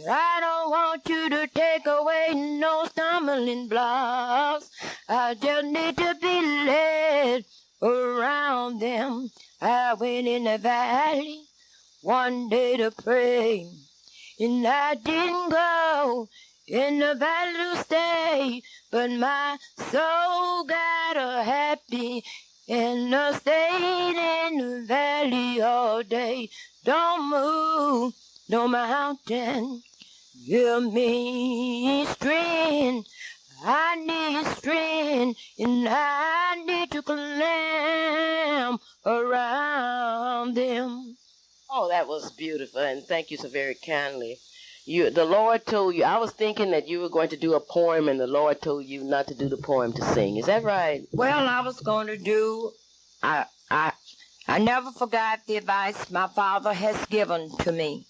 I don't want you to take away no stumbling blocks. I just need to be led around them. I went in the valley one day to pray, and I didn't go in the valley to stay, but my soul got a happy and I stayed in the valley all day. Don't move no mountain. Give me strength. I need strength, and I need to climb around them. Oh, that was beautiful, and thank you so very kindly. The Lord told you, I was thinking that you were going to do a poem, and the Lord told you not to do the poem to sing. Is that right? Well, I was going to do, I never forgot the advice my father has given to me.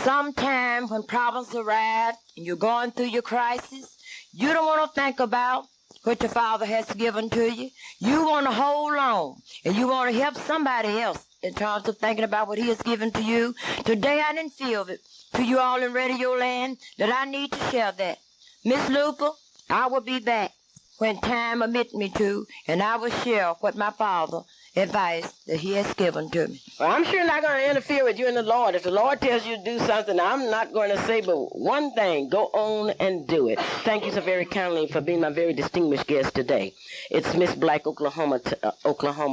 Sometime when problems arise and you're going through your crisis, you don't want to think about what your father has given to you. You want to hold on, and you want to help somebody else in terms of thinking about what he has given to you. Today I didn't feel it to you all in Radio Land that I need to share that. Miss Luper, I will be back when time permit me to, and I will share what my father advice that he has given to me. Well, I'm sure not going to interfere with you and the Lord. If the Lord tells you to do something, I'm not going to say but one thing. Go on and do it. Thank you so very kindly for being my very distinguished guest today. It's Miss Black Oklahoma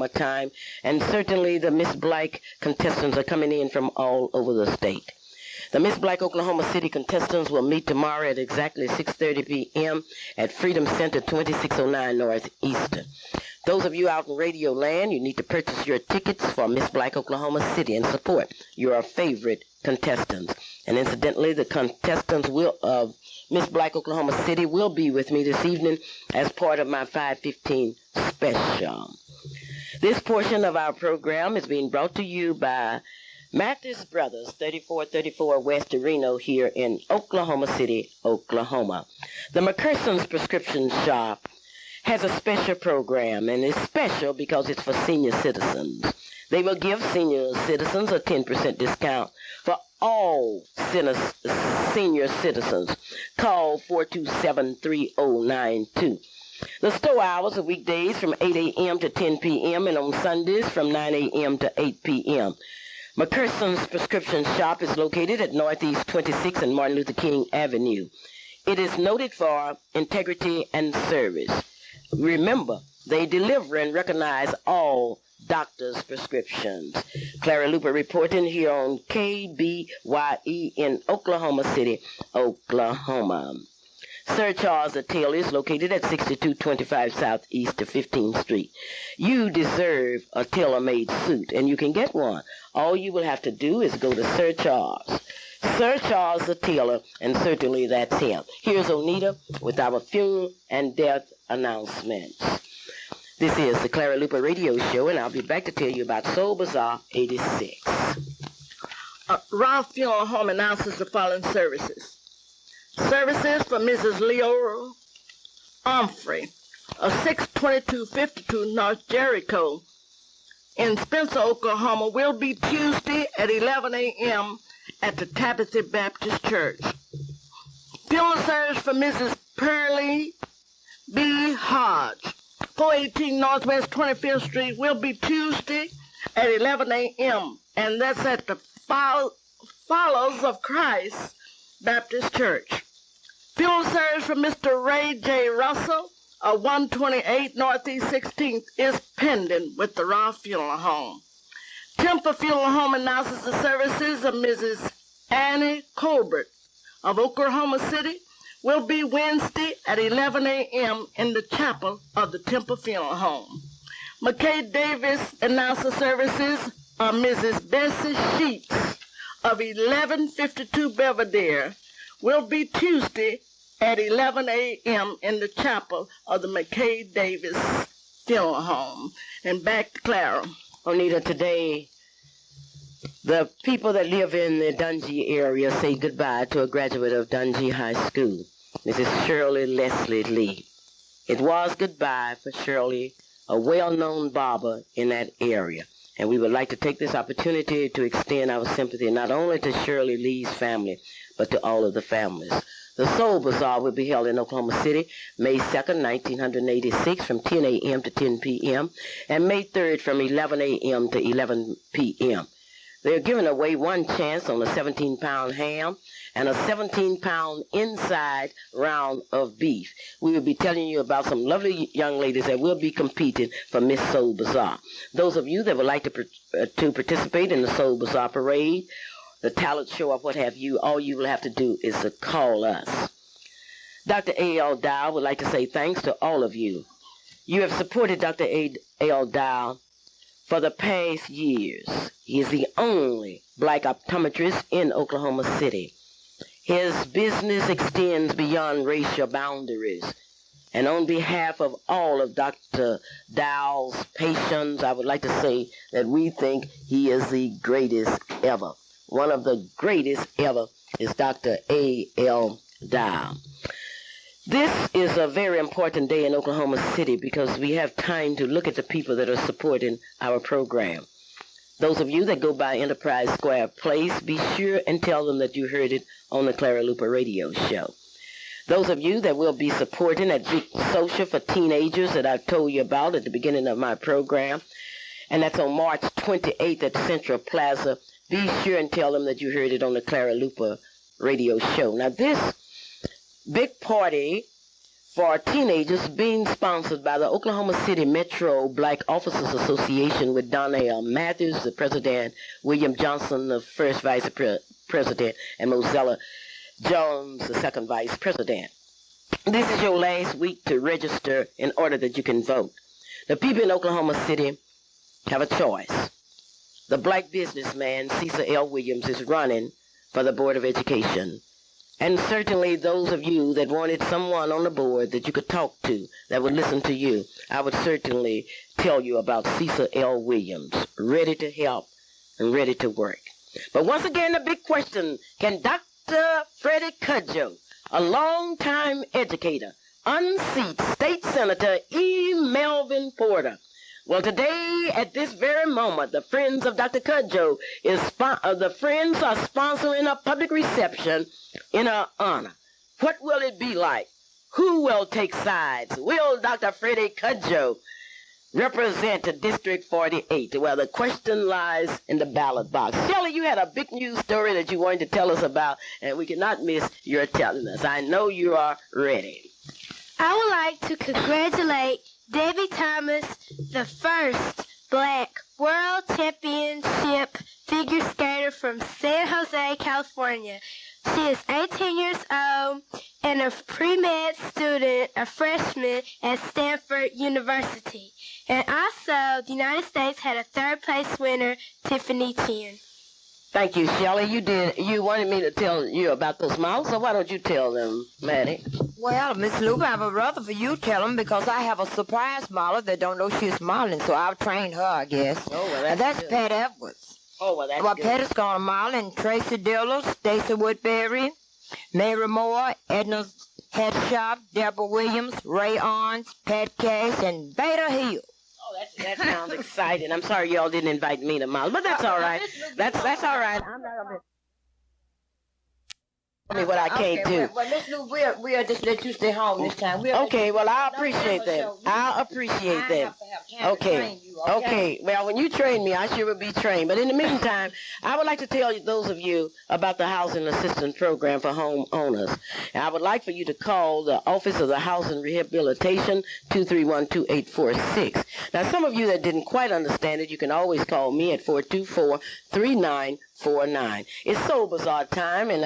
time, and certainly the Miss Black contestants are coming in from all over the state. The Miss Black Oklahoma City contestants will meet tomorrow at exactly 6:30 p.m. at Freedom Center, 2609 Northeastern. Those of you out in Radio Land, you need to purchase your tickets for Miss Black Oklahoma City and support your favorite contestants. And incidentally, the contestants of Miss Black Oklahoma City will be with me this evening as part of my 5:15 special. This portion of our program is being brought to you by Mathis Brothers, 3434 West Reno here in Oklahoma City, Oklahoma. The McCurson's Prescription Shop has a special program, and it's special because it's for senior citizens. They will give senior citizens a 10% discount for all senior citizens. Call 427-3092. The store hours are weekdays from 8 a.m. to 10 p.m. and on Sundays from 9 a.m. to 8 p.m. McCurson's Prescription Shop is located at Northeast 26 and Martin Luther King Avenue. It is noted for integrity and service. Remember, they deliver and recognize all doctors' prescriptions. Clara Luper reporting here on KBYE in Oklahoma City, Oklahoma. Sir Charles Attell is located at 6225 Southeast of 15th Street. You deserve a tailor-made suit, and you can get one. All you will have to do is go to Sir Charles. Sir Charles the Tailor, and certainly that's him. Here's Onita with our funeral and death announcements. This is the Clara Luper Radio Show, and I'll be back to tell you about Soul Bazaar 86. Ralph Funeral Home announces the following services. Services for Mrs. Leora Humphrey of 62252 North Jericho in Spencer, Oklahoma will be Tuesday at 11 a.m. at the Tabitha Baptist Church. Funeral service for Mrs. Pearlie B. Hodge, 418 Northwest 25th Street, will be Tuesday at 11 a.m., and that's at the Followers of Christ Baptist Church. Funeral service for Mr. Ray J. Russell of 128 Northeast 16th is pending with the Raw Funeral Home. Temple Funeral Home announces the services of Mrs. Annie Colbert of Oklahoma City will be Wednesday at 11 a.m. in the chapel of the Temple Funeral Home. McKay Davis announces services of Mrs. Bessie Sheets of 1152 Belvedere will be Tuesday at 11 a.m. in the chapel of the McKay Davis Funeral Home. And back to Clara. Onita, today, the people that live in the Dungy area say goodbye to a graduate of Dungy High School, Mrs. Shirley Leslie Lee. It was goodbye for Shirley, a well-known barber in that area. And we would like to take this opportunity to extend our sympathy not only to Shirley Lee's family, but to all of the families. The Soul Bazaar will be held in Oklahoma City, May 2nd, 1986, from 10 a.m. to 10 p.m., and May 3rd from 11 a.m. to 11 p.m. They're giving away one chance on a 17-pound ham and a 17-pound inside round of beef. We will be telling you about some lovely young ladies that will be competing for Miss Soul Bazaar. Those of you that would like to participate in the Soul Bazaar parade, the talent show, or what have you, all you will have to do is to call us. Dr. A.L. Dow would like to say thanks to all of you. You have supported Dr. A.L. Dow for the past years. He is the only black optometrist in Oklahoma City. His business extends beyond racial boundaries. And on behalf of all of Dr. Dow's patients, I would like to say that we think he is the greatest ever. One of the greatest ever is Dr. A.L. Dow. This is a very important day in Oklahoma City because we have time to look at the people that are supporting our program. Those of you that go by Enterprise Square Place, be sure and tell them that you heard it on the Clara Luper radio show. Those of you that will be supporting that big social for teenagers that I've told you about at the beginning of my program, and that's on March 28th at Central Plaza, be sure and tell them that you heard it on the Clara Luper radio show. Now, this big party for teenagers being sponsored by the Oklahoma City Metro Black Officers Association with Donnell Matthews, the president, William Johnson, the first vice president, and Mozella Jones, the second vice president. This is your last week to register in order that you can vote. The people in Oklahoma City have a choice. The black businessman, Cecil L. Williams, is running for the Board of Education. And certainly those of you that wanted someone on the board that you could talk to, that would listen to you, I would certainly tell you about Cecil L. Williams, ready to help and ready to work. But once again, the big question, can Dr. Freddie Cudjoe, a longtime educator, unseat State Senator E. Melvin Porter? Well, today, at this very moment, the Friends of Dr. Cudjoe the Friends are sponsoring a public reception in her honor. What will it be like? Who will take sides? Will Dr. Freddie Cudjoe represent District 48? Well, the question lies in the ballot box. Shelley, you had a big news story that you wanted to tell us about, and we cannot miss your telling us. I know you are ready. I would like to congratulate Debbie Thomas, the first black world championship figure skater from San Jose, California. She is 18 years old and a pre-med student, a freshman at Stanford University. And also, the United States had a third-place winner, Tiffany Chen. Thank you, Shelley. You wanted me to tell you about those models, so why don't you tell them, Maddie? Well, Miss Luper, I would rather for you tell them because I have a surprise model that don't know she's modeling, so I'll train her, I guess. Oh, well, that's Pat Edwards. Oh, well, that's good. Pat is going to model, and Tracy Dillard, Stacey Woodbury, Mary Moore, Edna Headshop, Deborah Williams, Ray Arns, Pat Cash, and Beta Hill. Oh, that's That sounds exciting. I'm sorry y'all didn't invite me to Miles, but that's all right. That's all right. I'm not gonna me what I can't do. Well, Miss Lou, we'll just let you stay home this time. Okay, well, I appreciate that. I appreciate that. Okay. Okay. Well, when you train me, I sure will be trained. But in the meantime, I would like to tell you, those of you about the Housing Assistance Program for homeowners. And I would like for you to call the Office of the Housing Rehabilitation, 231-2846. Now, some of you that didn't quite understand it, you can always call me at 424-3949. It's so bizarre time, and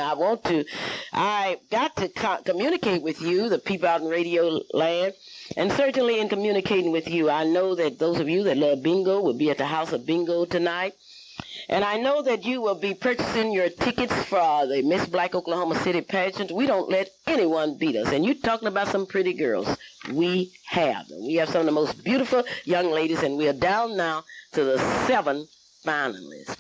I got to communicate with you, the people out in radio land, and certainly in communicating with you, I know that those of you that love bingo will be at the House of Bingo tonight. And I know that you will be purchasing your tickets for the Miss Black Oklahoma City pageant. We don't let anyone beat us. And you're talking about some pretty girls. We have them. We have some of the most beautiful young ladies, and we are down now to the 7 finalists.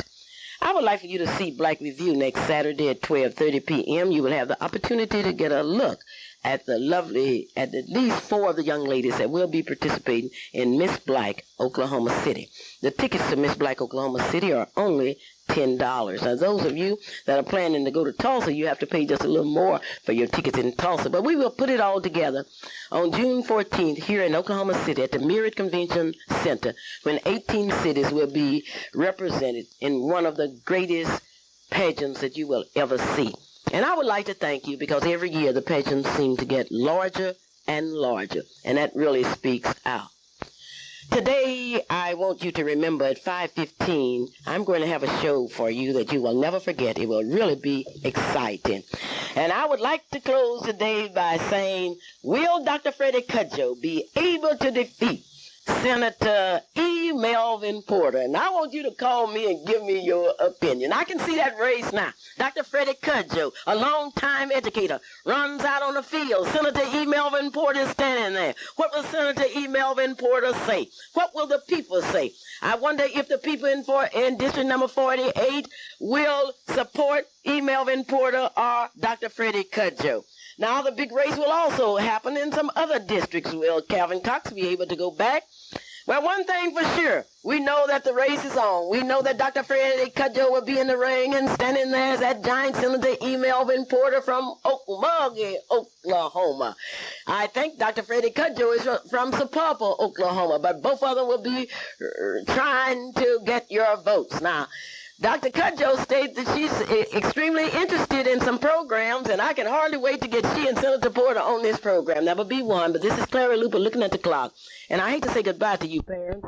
I would like for you to see Black Review next Saturday at 12:30 p.m. You will have the opportunity to get a look at at least 4 of the young ladies that will be participating in Miss Black Oklahoma City. The tickets to Miss Black Oklahoma City are only $10. Now, those of you that are planning to go to Tulsa, you have to pay just a little more for your tickets in Tulsa. But we will put it all together on June 14th here in Oklahoma City at the Myriad Convention Center, when 18 cities will be represented in one of the greatest pageants that you will ever see. And I would like to thank you, because every year the pageants seem to get larger and larger, and that really speaks out. Today, I want you to remember at 5:15, I'm going to have a show for you that you will never forget. It will really be exciting. And I would like to close today by saying, will Dr. Freddie Cudjoe be able to defeat Senator E. Melvin Porter? And I want you to call me and give me your opinion. I can see that race now. Dr. Freddie Cudjoe, a long-time educator, runs out on the field. Senator E. Melvin Porter is standing there. What will Senator E. Melvin Porter say? What will the people say? I wonder if the people in District number 48 will support E. Melvin Porter or Dr. Freddie Cudjoe. Now, the big race will also happen in some other districts. Will Calvin Cox be able to go back? Well, one thing for sure, we know that the race is on. We know that Dr. Freddie Cudjoe will be in the ring, and standing there is that giant Senator E. Melvin Porter from Okmulgee, Oklahoma. I think Dr. Freddie Cudjoe is from Sapulpa, Oklahoma, but both of them will be trying to get your votes. Now, Dr. Cudjoe states that she's extremely interested in some programs, and I can hardly wait to get she and Senator Porter on this program. That would be one, but this is Clara Luper looking at the clock. And I hate to say goodbye to you, parents.